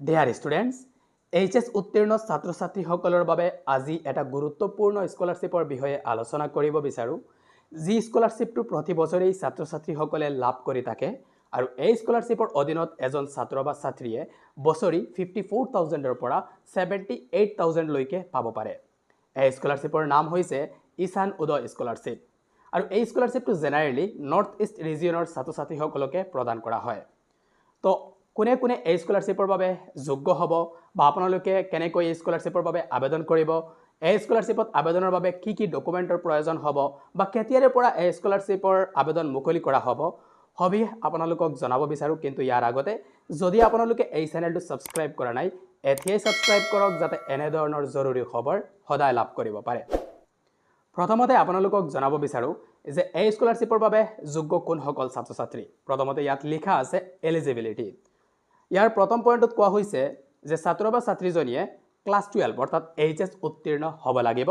Dear students, HS উত্তীৰ্ণ ছাত্ৰ ছাত্ৰীসকলৰ বাবে আজি এটা গুৰুত্বপূৰ্ণ স্কলাৰশ্বিপৰ বিষয়ে আলোচনা কৰিব বিচাৰো যি স্কলাৰশ্বিপটো প্ৰতি বছৰেই ছাত্ৰ ছাত্ৰীসকলে লাভ কৰি থাকে আৰু এই স্কলাৰশ্বিপৰ অধীনত এজন ছাত্ৰ বা ছাত্ৰীয়ে বছৰি 54000 ৰ পৰা 78000 লৈকে পাব পাৰে এই স্কলাৰশ্বিপৰ নাম হৈছে ঈশান উদয় স্কলাৰশ্বিপ আৰু এই স্কলাৰশ্বিপটো জেনাৰেলি নৰ্থ ইষ্ট ৰিজিয়নৰ ছাত্ৰ ছাত্ৰীসকলকে প্ৰদান কৰা হয় তো কোনে কোনে এই স্কলাৰশ্বিপৰ বাবে যোগ্য হ'ব বা আপোনালোকে কেনেকৈ এই স্কলাৰশ্বিপৰ বাবে আবেদন কৰিব এই স্কলাৰশ্বিপত আবেদনৰ বাবে কি কি ডকুমেণ্টৰ প্ৰয়োজন হ'ব বা কেতিয়াৰে পৰা এই স্কলাৰশ্বিপৰ আবেদন মুকলি কৰা হ'ব হবি আপোনালোকক জনাব বিচাৰো কিন্তু ইয়াৰ আগতে যদি আপোনালোকে এই চেনেলটো সাবস্ক্ৰাইব কৰা নাই এতিয়াই সাবস্ক্ৰাইব কৰক যাতে এনে ধৰণৰ জৰুৰী খবৰ সদায় লাভ কৰিব পাৰে প্ৰথমতে আপোনালোকক জনাব বিচাৰো যে এই স্কলাৰশ্বিপৰ বাবে যোগ্য কোনসকল ছাত্ৰ ছাত্ৰী প্ৰথমতে ইয়াত লিখা আছে এলিজিবিলিটি ইয়াৰ প্ৰথম পইণ্টত কোৱা হৈছে যে ছাত্ৰ বা ছাত্ৰীজনীয়ে ক্লাছ 12 অৰ্থাৎ এইচএছ উত্তীৰ্ণ হ'ব লাগিব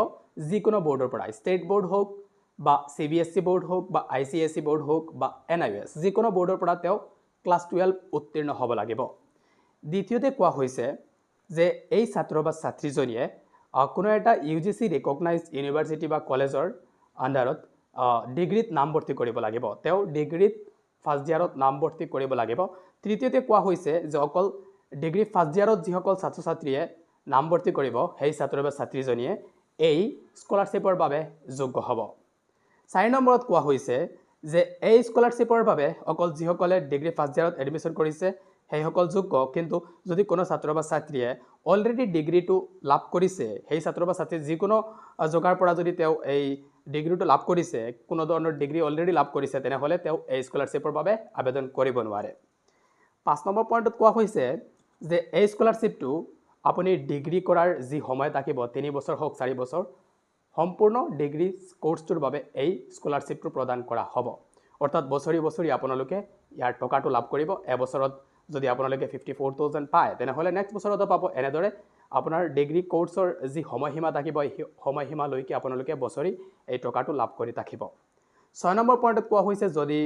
যিকোনো বোৰ্ডৰ পৰা ষ্টেট বোৰ্ড হোক বা সিবিএসই বোৰ্ড হোক বা আইসিএসই বোৰ্ড হোক বা এনআইএস যিকোনো বোৰ্ডৰ পৰা তেওঁ ক্লাছ 12 উত্তীৰ্ণ হ'ব লাগিব দ্বিতীয়তে কোৱা হৈছে যে এই ছাত্ৰ বা ছাত্ৰীজনীয়ে কোনো এটা ইউজিসি ৰিকগনাইজড ইউনিভাৰ্চিটি বা কলেজৰ আন্ডাৰত ডিগ্ৰীত নামভৰ্তি কৰিব লাগিব তেওঁ ডিগ্ৰীত ফাৰ্ষ্ট ইয়াৰত নামভৰ্তি কৰিব লাগিব তৃতীয়তে কোৱা হৈছে যে অকল ডিগ্ৰী ফাৰ্ষ্ট ইয়াৰত যিসকল ছাত্ৰ ছাত্ৰীয়ে নামভৰ্তি কৰিব সেই ছাত্ৰ বা ছাত্ৰীজনীয়ে এই স্কলাৰশ্বিপৰ বাবে যোগ্য হ'ব 4 নম্বৰত কোৱা হৈছে যে এই স্কলাৰশ্বিপৰ বাবে অকল যিসকলে ডিগ্ৰী ফাৰ্ষ্ট ইয়াৰত এডমিশ্যন কৰিছে সেইসকল যোগ্য কিন্তু যদি কোনো ছাত্ৰ বা ছাত্ৰীয়ে অলৰেডি ডিগ্ৰীটো লাভ কৰিছে সেই ছাত্ৰ বা ছাত্ৰী যিকোনো জগাৰ পৰা যদি তেওঁ এই ডিগ্ৰীটো লাভ কৰিছে কোনো ধৰণৰ ডিগ্ৰী অলৰেডি লাভ কৰিছে তেনেহলে তেওঁ এই স্কলাৰশ্বিপৰ বাবে আবেদন কৰিব নোৱাৰে 5 নম্বৰ পইণ্টত কোৱা হৈছে যে এই স্কলাৰশ্বিপটো আপুনি ডিগ্ৰী কৰাৰ যি সময় থাকিব 3 বছৰ হোক 4 বছৰ সম্পূৰ্ণ ডিগ্ৰী কোৰ্সটোৰ বাবে এই স্কলাৰশ্বিপটো প্ৰদান কৰা হ'ব অৰ্থাৎ বছৰি বছৰি আপোনালোকে ইয়াৰ টকাটো লাভ কৰিব এবছৰত যদি আপোনালোকে 54000 পায় তেনেহলে নেক্সট বছৰতো পাব এনেদৰে আপোনাৰ ডিগ্ৰী কোৰ্সৰ যি সময়সীমা থাকিব এই সময়সীমা লৈকে আপোনালোকে বছৰি এই টকাটো লাভ কৰি থাকিব 6 নম্বৰ পইণ্টত কোৱা হৈছে যদি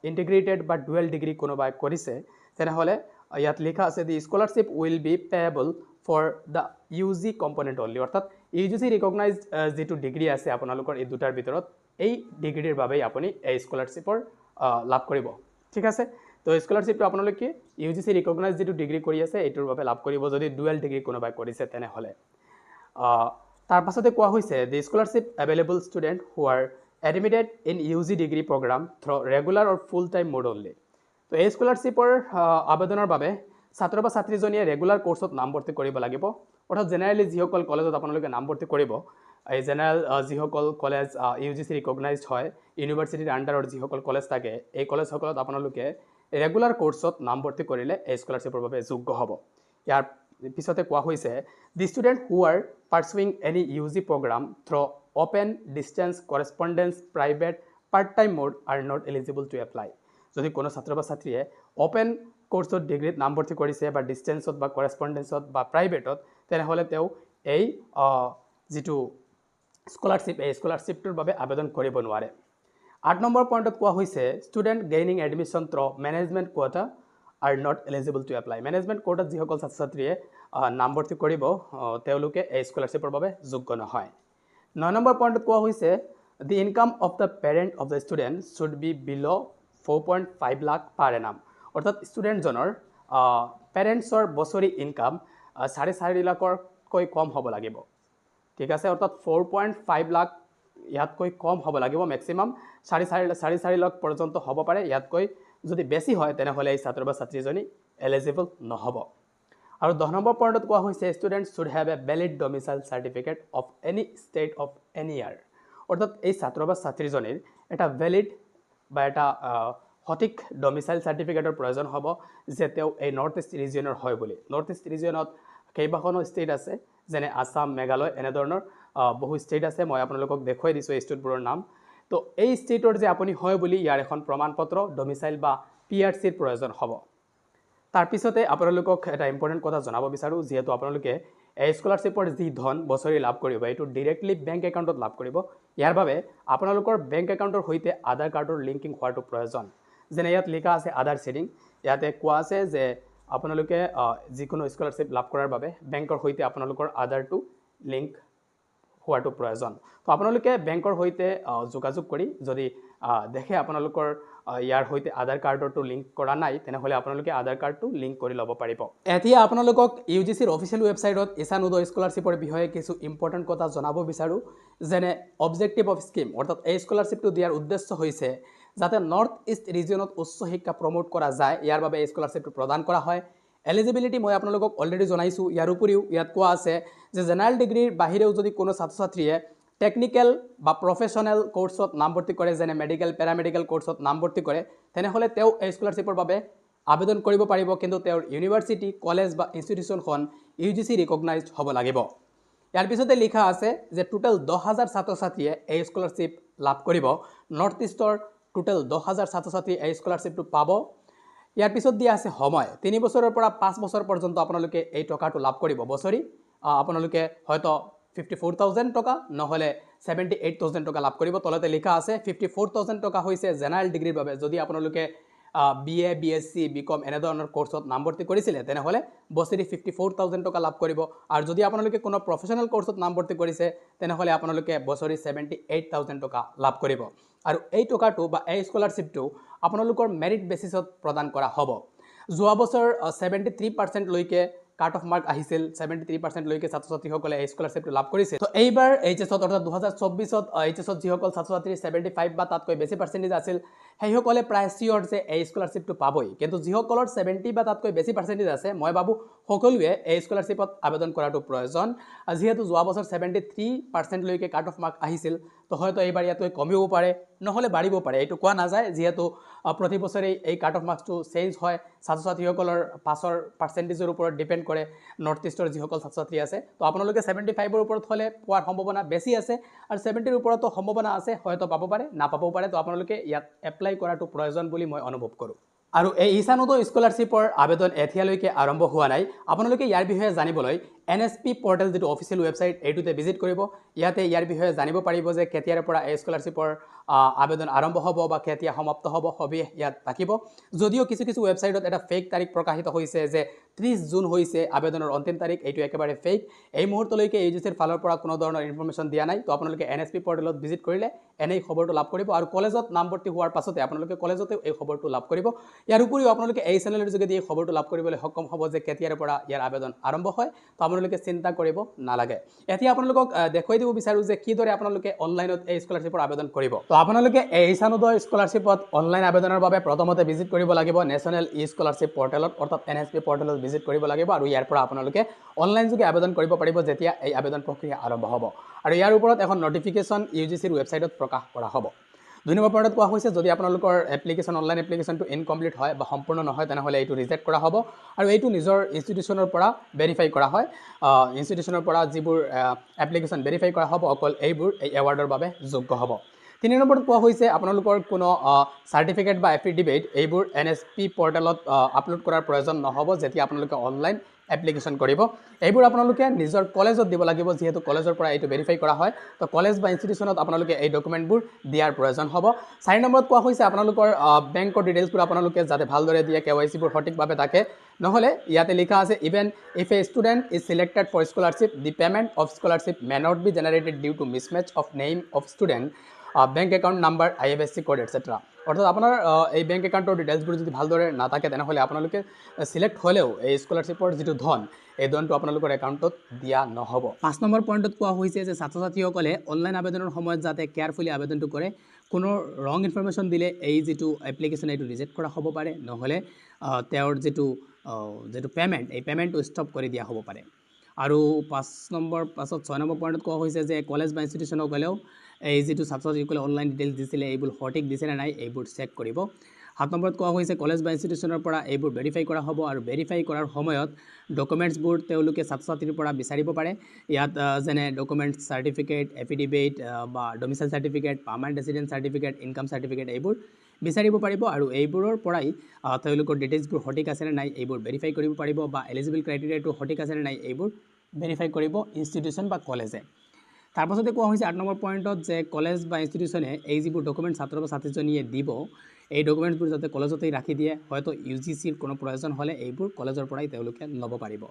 ইন্টিগ্ৰেটেড বা ডুৱেল ডিগ্ৰী কোনোবাই কৰিছে তেনেহলে ইয়াত লিখা আছে the scholarship will be payable for the UG component only অৰ্থাৎ ইউজিসি ৰিকগনাইজড যেটো ডিগ্ৰী আছে আপোনালোকৰ এই দুটাৰ ভিতৰত এই ডিগ্ৰীৰ বাবে আপুনি এই স্কলাৰশ্বিপৰ লাভ কৰিব ঠিক আছে তো স্কলাৰশ্বিপটো আপোনালোকে ইউজিসি ৰিকগনাইজড যেটো ডিগ্ৰী কৰি আছে এইটোৰ বাবে লাভ কৰিব যদি ডুৱেল ডিগ্ৰী কোনোবাই কৰিছে তেনেহলে তাৰ পাছতে কোৱা হৈছে the scholarship available student who are admitted in UG degree program through regular or full time mode only তো এই স্কলাৰশ্বিপৰ আবেদনৰ বাবে ছাত্ৰ বা ছাত্ৰীজনীয়ে ৰেগুলাৰ কোৰ্সত নামভৰ্তি কৰিব লাগিব অৰ্থাৎ জেনাৰেলি যিসকল কলেজত আপোনালোকে নামভৰ্তি কৰিব এই জেনাৰেল যিসকল কলেজ ইউজিসি ৰিকগনাইজড হয় ইউনিভাৰ্চিটিৰ আন্ডাৰত যিসকল কলেজ থাকে এই কলেজসকলত আপোনালোকে ৰেগুলাৰ কোৰ্সত নামভৰ্তি কৰিলে এই স্কলাৰশ্বিপৰ বাবে যোগ্য হ'ব ইয়াৰ পিছতে কোৱা হৈছে the student who are pursuing any UG program through open distance correspondence private part time mode are not eligible to apply যদি কোনো ছাত্ৰ বা ছাত্ৰীয়ে ওপেন কোৰ্সত ডিগ্ৰীত নামভৰ্তি কৰিছে বা ডিসটেন্সত বা কৰেসপন্ডেন্সত বা প্ৰাইভেটত তেনেহলে তেওঁ এই যেটো স্কলাৰশ্বিপ এই স্কলাৰশ্বিপটোৰ বাবে আবেদন কৰিব নোৱাৰে 8 নম্বৰ পইণ্টত কোৱা হৈছে student gaining admission through management quota are not eligible to apply management quota যিসকল ছাত্ৰ ছাত্ৰীয়ে নামভৰ্তি কৰিব তেওঁলোকে এই স্কলাৰশ্বিপৰ বাবে যোগ্য নহয় 9 নম্বৰ পইণ্টত কোৱা হৈছে the income of the parent of the student should be below 4.5 lakh per annum অৰ্থাৎ ষ্টুডেণ্টজনৰ পেৰেণ্টছৰ বছৰি ইনকাম 4.5 লাখতকৈ কম হ'ব লাগিব ঠিক আছে অৰ্থাৎ 4.5 লাখ ইয়াতকৈ কম হ'ব লাগিব ম্যাক্সিমাম 4.5 লাখ পৰ্যন্ত হ'ব পাৰে ইয়াতকৈ যদি বেছি হয় তেনেহলে এই ছাত্ৰ বা ছাত্ৰীজনী এলিজিবল নহব আৰু 10 নম্বৰ পইণ্টত কোৱা হৈছে students should have a valid domicile certificate of any state of any year অৰ্থাৎ এই ছাত্ৰ বা ছাত্ৰীজনীৰ এটা ভ্যালিড বা এটা সঠিক ডমিসাইল সাৰ্টিফিকেটৰ প্ৰয়োজন হ'ব যে তেওঁ এই নৰ্থ ইষ্ট ৰিজিয়নৰ হয় বুলি নৰ্থ ইষ্ট ৰিজিয়নত কেইবাখনো ষ্টেট আছে যেনে আসাম মেঘালয় এনে ধৰণৰ বহু ষ্টেট আছে মই আপোনালোকক দেখুৱাই দিছো এই ষ্টেটবোৰৰ নাম তো এই ষ্টেটৰ যে আপুনি হয় বুলি ইয়াৰ এখন প্ৰমাণপত্ৰ ডমিসাইল বা পিআৰচিৰ প্ৰয়োজন হ'ব তাৰ পিছতে আপোনালোকক এটা ইম্পৰ্টেন্ট কথা জনাব বিচাৰো যেহেতু আপোনালোকে এই স্কলাৰশ্বিপৰ যি ধন বছৰি লাভ কৰিব এটো ডাইৰেক্টলি বেংক একাউণ্টত লাভ কৰিব ইয়াৰ বাবে আপোনালোকৰ বেংক একাউণ্টৰ সৈতে আধাৰ কাৰ্ডৰ লিংকিং হোৱাটো প্ৰয়োজন যেনে ইয়াত লিখা আছে আধাৰ শেয়াৰিং ইয়াতে কোৱা আছে যে আপোনালোকে যিকোনো স্কলাৰশ্বিপ লাভ কৰাৰ বাবে বেংকৰ সৈতে আপোনালোকৰ আধাৰটো লিংক হোৱাটো প্ৰয়োজন। তো আপোনালোকে বেংকৰ সৈতে যোগাযোগ কৰি যদি দেখে আপোনালোকৰ ইয়াৰ সৈতে আধাৰ কাৰ্ডৰটো লিংক কৰা নাই তেনেহ'লে আপোনালোকে আধাৰ কাৰ্ডটো লিংক কৰি ল'ব পাৰিব। এতিয়া আপোনালোকক UGCৰ অফিচিয়েল ৱেবছাইটত ঈশান উদয় স্কলাৰশ্বিপৰ বিষয়ে কিছু ইম্পৰ্টেণ্ট কথা জনাব বিচাৰোঁ। যেনে অবজেক্টিভ অফ স্কিম, অৰ্থাৎ এই স্কলাৰশ্বিপটো দিয়াৰ উদ্দেশ্য হৈছে যাতে নৰ্থ ইষ্ট ৰিজিয়নত উচ্চ শিক্ষা প্ৰমোট কৰা যায়, ইয়াৰ বাবে এই স্কলাৰশ্বিপটো প্ৰদান কৰা হয়। এলিজিবিলিটি মই আপোনালোকক অলৰেডি জনাইছোঁ। ইয়াৰ উপৰিও ইয়াত কোৱা আছে যে জেনেৰেল ডিগ্ৰীৰ বাহিৰেও যদি কোনো ছাত্ৰ ছাত্ৰীয়ে টেকনিকেল বা প্ৰফেশ্যনেল কোৰ্চত নামভৰ্তি কৰে, যেনে মেডিকেল পেৰামেডিকেল কোৰ্চত নামভৰ্তি কৰে, তেনেহ'লে তেওঁ এই স্কলাৰশ্বিপৰ বাবে আবেদন কৰিব পাৰিব, কিন্তু তেওঁৰ ইউনিভাৰ্চিটি, কলেজ বা ইনষ্টিটিউশ্যনখন UGC ৰিকগনাইজড হ'ব লাগিব। ইয়াৰ পিছতে লিখা আছে যে টোটেল 10,000 ছাত্ৰ ছাত্ৰীয়ে এই স্কলাৰশ্বিপ লাভ কৰিব। নৰ্থ ইষ্টৰ টোটেল 10,000 ছাত্ৰ ছাত্ৰীয়ে এই স্কলাৰশ্বিপটো পাব। ইয়াৰ পিছত দিয়া আছে সময় 3 বছৰৰ পৰা 5 বছৰ পৰ্যন্ত আপোনালোকে এই টকাটো লাভ কৰিব। বছৰি আপোনালোকে হয়তো 54,000 টকা নহ'লে 78,000 টকা লাভ কৰিব। তলতে লিখা আছে 54,000 টকা হৈছে জেনেৰেল ডিগ্ৰীৰ বাবে। যদি আপোনালোকে BA, BSc, BCom এনেধৰণৰ কোৰ্চত নামভৰ্তি কৰিছিলে তেনেহ'লে বছৰি 54,000 টকা লাভ কৰিব। আৰু যদি আপোনালোকে কোনো প্ৰফেশ্যনেল কোৰ্চত নামভৰ্তি কৰিছে তেনেহ'লে আপোনালোকে বছৰি 78,000 টকা লাভ কৰিব। আৰু এই টকাটো বা এই স্কলাৰশ্বিপটো আপোনালোকৰ মেৰিট বেচিছত প্ৰদান কৰা হ'ব। যোৱা বছৰ 73% লৈকে কাট অফ মাৰ্ক আহিছিল, 73% লৈকে ছাত্ৰ ছাত্ৰীসকলে এই স্কলাৰশ্বিপটো লাভ কৰিছিল। তো এইবাৰ HSত অৰ্থাৎ 2024ত HSত যিসকল ছাত্ৰ ছাত্ৰীৰ 75 বা তাতকৈ বেছি পাৰ্চেণ্টেজ আছিল সেইসকলে প্ৰায় চিয়ৰ যে এই স্কলাৰশ্বিপটো পাবই। কিন্তু যিসকলৰ 70 বা তাতকৈ বেছি পাৰ্চেণ্টেজ আছে মই ভাবোঁ সকলোৱে এই স্কলাৰশ্বিপত আবেদন কৰাটো প্ৰয়োজন। যিহেতু যোৱা বছৰ 73% লৈকে কাট অফ মাৰ্ক আহিছিল, তো হয়তো এইবাৰ ইয়াতকৈ কমিব পাৰে নহ'লে বাঢ়িব পাৰে, এইটো কোৱা নাযায়। যিহেতু প্ৰতি বছৰেই এই কাট অফ মাৰ্কছটো চেঞ্জ হয়, ছাত্ৰ ছাত্ৰীসকলৰ পাছৰ পাৰ্চেণ্টেজৰ ওপৰত ডিপেণ্ড কৰে নৰ্থ ইষ্টৰ যিসকল ছাত্ৰ ছাত্ৰী আছে। তো আপোনালোকে 75ৰ ওপৰত হ'লে পোৱাৰ সম্ভাৱনা বেছি আছে, আৰু 70ৰ ওপৰতো সম্ভাৱনা আছে, হয়তো পাব পাৰে নাপাবও পাৰে। তো আপোনালোকে ইয়াত এপ্লাই কৰাটো প্ৰয়োজন বুলি মই অনুভৱ কৰোঁ। আৰু এই ঈশান উদয় স্কলাৰশ্বিপৰ আবেদন এতিয়ালৈকে আৰম্ভ হোৱা নাই। আপোনালোকে ইয়াৰ বিষয়ে জানিবলৈ NSP পৰ্টেল যিটো অফিচিয়েল ৱেবছাইট এইটোতে ভিজিট কৰিব। ইয়াতে ইয়াৰ বিষয়ে জানিব পাৰিব যে কেতিয়াৰ পৰা এই স্কলাৰশ্বিপৰ আবেদন আৰম্ভ হ'ব বা কেতিয়া সমাপ্ত হ'ব, সবিশেষ ইয়াত থাকিব। যদিও কিছু কিছু ৱেবছাইটত এটা ফেক তাৰিখ প্ৰকাশিত হৈছে যে 30 জুন হৈছে আবেদনৰ অন্তিম তাৰিখ, এইটো একেবাৰে ফেক। এই মুহূৰ্তলৈকে UGCৰ ফালৰ পৰা কোনো ধৰণৰ ইনফৰমেশ্যন দিয়া নাই। তো আপোনালোকে NSP পৰ্টেলত ভিজিট কৰিলে এনেই খবৰটো লাভ কৰিব, আৰু কলেজত নামভৰ্তি হোৱাৰ পাছতে আপোনালোকে কলেজতেও এই খবৰটো লাভ কৰিব। ইয়াৰ উপৰিও আপোনালোকে এই চেনেলৰ যোগেদি এই খবৰটো লাভ কৰিবলৈ সক্ষম হ'ব যে কেতিয়াৰ পৰা ইয়াৰ আবেদন আৰম্ভ হয়। তো আপোনালোকে চিন্তা কৰিব নালাগে। এতিয়া আপোনালোকক দেখুৱাই দিব বিচাৰোঁ যে কিদৰে আপোনালোকে অনলাইনত এই স্কলাৰশ্বিপৰ আবেদন কৰিব। তো আপোনালোকে এই ঈশান উদয় স্কলাৰশ্বিপত অনলাইন আবেদনৰ বাবে প্ৰথমতে ভিজিট কৰিব লাগিব নেশ্যনেল স্কলাৰশ্বিপ পৰ্টেলত, অৰ্থাৎ NSP পৰ্টেলত ভিজিট কৰিব লাগিব। আৰু ইয়াৰ পৰা আপোনালোকে অনলাইন যোগে আবেদন কৰিব পাৰিব যেতিয়া এই আবেদন প্ৰক্ৰিয়া আৰম্ভ হ'ব। আৰু ইয়াৰ ওপৰত এখন নটিফিকেশ্যন UGCৰ ৱেবছাইটত প্ৰকাশ কৰা হ'ব। 2 নম্বৰ পইণ্টত কোৱা হৈছে যদি আপোনালোকৰ অনলাইন এপ্লিকেশ্যনটো ইনকমপ্লিট হয় বা সম্পূৰ্ণ নহয় তেনেহ'লে এইটো ৰিজেক্ট কৰা হ'ব, আৰু এইটো নিজৰ ইনষ্টিটিউশ্যনৰ পৰা ভেৰিফাই কৰা হয়। ইনষ্টিটিউশ্যনৰ পৰা যিবোৰ এপ্লিকেশ্যন ভেৰিফাই কৰা হ'ব অকল এইবোৰ এই এৱাৰ্ডৰ বাবে যোগ্য হ'ব। 3 নম্বৰত কোৱা হৈছে আপোনালোকৰ কোনো চাৰ্টিফিকেট বা এফিডেভিট এইবোৰ NSP পৰ্টেলত আপলোড কৰাৰ প্ৰয়োজন নহ'ব যেতিয়া আপোনালোকে অনলাইন এপ্লিকেশ্যন কৰিব। এইবোৰ আপোনালোকে নিজৰ কলেজত দিব লাগিব, যিহেতু কলেজৰ পৰা এইটো ভেৰিফাই কৰা হয়। তো কলেজ বা ইনষ্টিটিউশ্যনত আপোনালোকে এই ডকুমেণ্টবোৰ দিয়াৰ প্ৰয়োজন হ'ব। 4 নম্বৰত কোৱা হৈছে আপোনালোকৰ বেংকৰ ডিটেইলছবোৰ আপোনালোকে যাতে ভালদৰে দিয়ে, KYCবোৰ সঠিকভাৱে থাকে। নহ'লে ইয়াতে লিখা আছে even if a student is selected for scholarship the payment of scholarship may not be generated due to mismatch of name of student, bank account number, IFSC code etcetera. অৰ্থাৎ আপোনাৰ এই বেংক একাউণ্টৰ ডিটেইলছবোৰ যদি ভালদৰে নাথাকে তেনেহ'লে আপোনালোকে চিলেক্ট হ'লেও এই স্কলাৰশ্বিপৰ যিটো ধন এই ধনটো আপোনালোকৰ একাউণ্টত দিয়া নহ'ব। 5 নম্বৰ পইণ্টত কোৱা হৈছে যে ছাত্ৰ ছাত্ৰীসকলে অনলাইন আবেদনৰ সময়ত যাতে কেয়াৰফুলি আবেদনটো কৰে। কোনো ৰং ইনফৰমেশ্যন দিলে এই যিটো এপ্লিকেশ্যন এইটো ৰিজেক্ট কৰা হ'ব পাৰে, নহ'লে তেওঁৰ যিটো পে'মেণ্ট এই পে'মেণ্টটো ষ্টপ কৰি দিয়া হ'ব পাৰে। আৰু 6 নম্বৰ পইণ্টত কোৱা হৈছে যে কলেজ বা ইনষ্টিটিউশ্যনসকলেও এই যিটো ছাত্ৰ ছাত্ৰীসকলে অনলাইন ডিটেইলছ দিছিলে এইবোৰ সঠিক দিছে নে নাই এইবোৰ চেক কৰিব। 7 নম্বৰত কোৱা হৈছে কলেজ বা ইনষ্টিটিউশ্যনৰ পৰা এইবোৰ ভেৰিফাই কৰা হ'ব, আৰু ভেৰিফাই কৰাৰ সময়ত ডকুমেণ্টছবোৰ তেওঁলোকে ছাত্ৰ ছাত্ৰীৰ পৰা বিচাৰিব পাৰে। ইয়াত যেনে ডকুমেণ্টছ, চাৰ্টিফিকেট, এফিডেভিট বা domicile certificate, permanent resident certificate, income certificate এইবোৰ বিচাৰিব পাৰিব, আৰু এইবোৰৰ পৰাই তেওঁলোকৰ ডিটেইলছবোৰ সঠিক আছে নে নাই এইবোৰ ভেৰিফাই কৰিব পাৰিব, বা এলিজিবল ক্ৰাইটেৰিয়াটো সঠিক আছে নে নাই এইবোৰ ভেৰিফাই কৰিব ইনষ্টিটিউশ্যন বা কলেজে। তাৰপাছতে কোৱা হৈছে 8 নম্বৰ পইণ্টত যে কলেজ বা ইনষ্টিটিউশ্যনে এই যিবোৰ ডকুমেণ্ট ছাত্ৰ বা ছাত্ৰীজনীয়ে দিব এই ডকুমেণ্টছবোৰ যাতে কলেজতেই ৰাখি দিয়ে, হয়তো UGCৰ কোনো প্ৰয়োজন হ'লে এইবোৰ কলেজৰ পৰাই তেওঁলোকে ল'ব পাৰিব।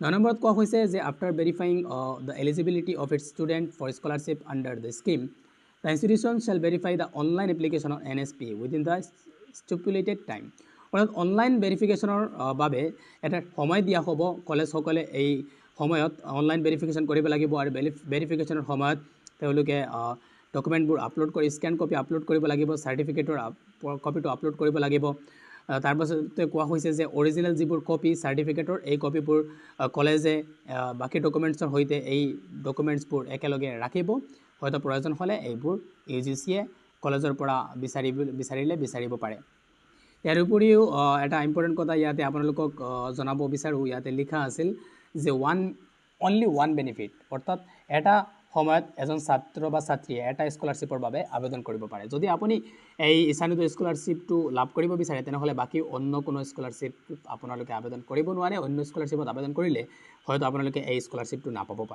9 নম্বৰত কোৱা হৈছে যে after verifying the eligibility of its student for scholarship under the scheme, the institution shall verify the online application on NSP within the stipulated time. অৰ্থাৎ অনলাইন ভেৰিফিকেশ্যনৰ বাবে এটা সময় দিয়া হ'ব, কলেজসকলে এই সময়ত অনলাইন ভেৰিফিকেশ্যন কৰিব লাগিব আৰু ভেৰিফিকেশ্যনৰ সময়ত তেওঁলোকে ডকুমেণ্টবোৰ আপলোড কৰি স্কেন কপি আপলোড কৰিব লাগিব, চাৰ্টিফিকেটৰ কপিটো আপলোড কৰিব লাগিব। তাৰপাছতে কোৱা হৈছে যে অৰিজিনেল যিবোৰ কপি চাৰ্টিফিকেটৰ এই কপিবোৰ কলেজে বাকী ডকুমেণ্টছৰ সৈতে এই ডকুমেণ্টছবোৰ একেলগে ৰাখিব, হয়তো প্ৰয়োজন হ'লে এইবোৰ UGCয়ে কলেজৰ পৰা বিচাৰিলে বিচাৰিব পাৰে। ইয়াৰ উপৰিও এটা ইম্পৰ্টেণ্ট কথা ইয়াতে আপোনালোকক জনাব বিচাৰোঁ, ইয়াতে লিখা আছিল যে অনলি ওৱান বেনিফিট, অৰ্থাৎ এটা সময়ত এজন ছাত্ৰ বা ছাত্ৰীয়ে এটা স্কলাৰশ্বিপৰ বাবে আবেদন কৰিব পাৰে। যদি আপুনি এই ঈশানোদয় স্কলাৰশ্বিপটো লাভ কৰিব বিচাৰে তেনেহ'লে বাকী অন্য কোনো স্কলাৰশ্বিপ আপোনালোকে আবেদন কৰিব নোৱাৰে। অন্য স্কলাৰশ্বিপত আবেদন কৰিলে হয়তো আপোনালোকে এই স্কলাৰশ্বিপটো নাপাব পাৰে।